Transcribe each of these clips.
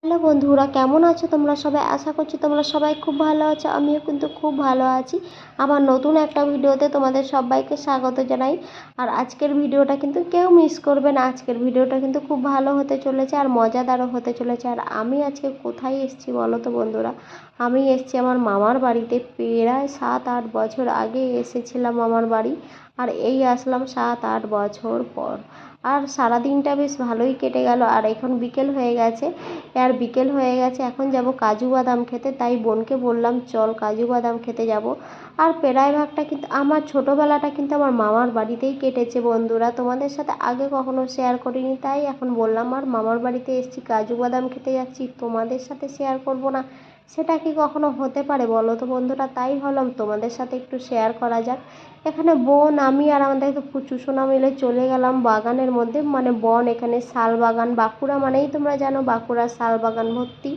Hello বন্ধুরা, কেমন আছো তোমরা সবাই? আশা করছি তোমরা সবাই খুব ভালো আছো। আমিও কিন্তু খুব ভালো আছি। আমার নতুন একটা ভিডিওতে তোমাদের সবাইকে স্বাগত জানাই। আর আজকের ভিডিওটা কিন্তু কেউ মিস করবে না। আজকের ভিডিওটা কিন্তু খুব ভালো হতে চলেছে আর মজাদারও হতে চলেছে। আর আমি আজকে কোথায় এসেছি বলো তো বন্ধুরা? আমি এসেছি আমার মামার বাড়িতে। প্রায় 7-8 বছর আগে এসেছিলাম মামার বাড়ি, আর এই আসলাম 7-8 বছর পর। আর সারাদিনটা বেশ ভালোই কেটে গেল। আর এখন বিকেল হয়ে গেছে। এখন যাব কাজু বাদাম খেতে। তাই বোনকে বললাম চল কাজু বাদাম খেতে যাব। আর প্রায় ভাগটা কিন্তু আমার ছোটোবেলাটা কিন্তু আমার মামার বাড়িতেই কেটেছে বন্ধুরা। তোমাদের সাথে আগে কখনো শেয়ার করিনি, তাই এখন বললাম আর মামার বাড়িতে এসেছি, কাজু বাদাম খেতে যাচ্ছি, তোমাদের সাথে শেয়ার করব না? সেটা কি কখনো হতে পারে বলো তো বন্ধুরা? তাই ভাবলাম তোমাদের সাথে একটু শেয়ার করা যাক। এখানে বোন, আমি আর আমাদের পুচু সোনা মিলে চলে গেলাম বাগানের মধ্যে, মানে বন। এখানে শাল বাগান, বাঁকুড়া মানেই তোমরা জানো বাঁকুড়া শাল বাগান ভর্তি।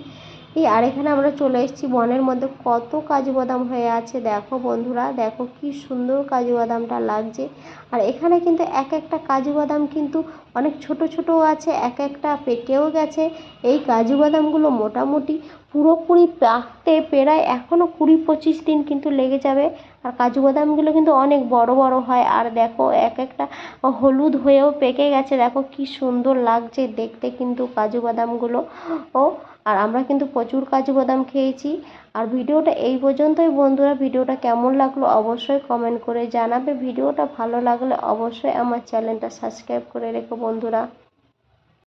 আর এখানে আমরা চলে এসেছি বনের মধ্যে। কত কাজু বাদাম হয়ে আছে দেখো বন্ধুরা, দেখো কি সুন্দর কাজু বাদামটা লাগছে। আর এখানে কিন্তু এক একটা কাজু বাদাম কিন্তু অনেক ছোট ছোটও আছে, এক একটা পেকেও গেছে। এই কাজু বাদামগুলো মোটামুটি পুরোপুরি পাকতে প্রায় এখনও 20-25 দিন কিন্তু লেগে যাবে। আর কাজু বাদামগুলো কিন্তু অনেক বড় বড় হয়। আর দেখো এক একটা হলুদ হয়েও পেকে গেছে, দেখো কি সুন্দর লাগছে দেখতে কিন্তু কাজু বাদামগুলো। আর আমরা কিন্তু প্রচুর কাজু বাদাম খেয়েছি। আর ভিডিওটা এই পর্যন্তই বন্ধুরা। ভিডিওটা কেমন লাগলো অবশ্যই কমেন্ট করে জানাবে। ভিডিওটা ভালো লাগলে অবশ্যই আমার চ্যানেলটা সাবস্ক্রাইব করে রেখো বন্ধুরা।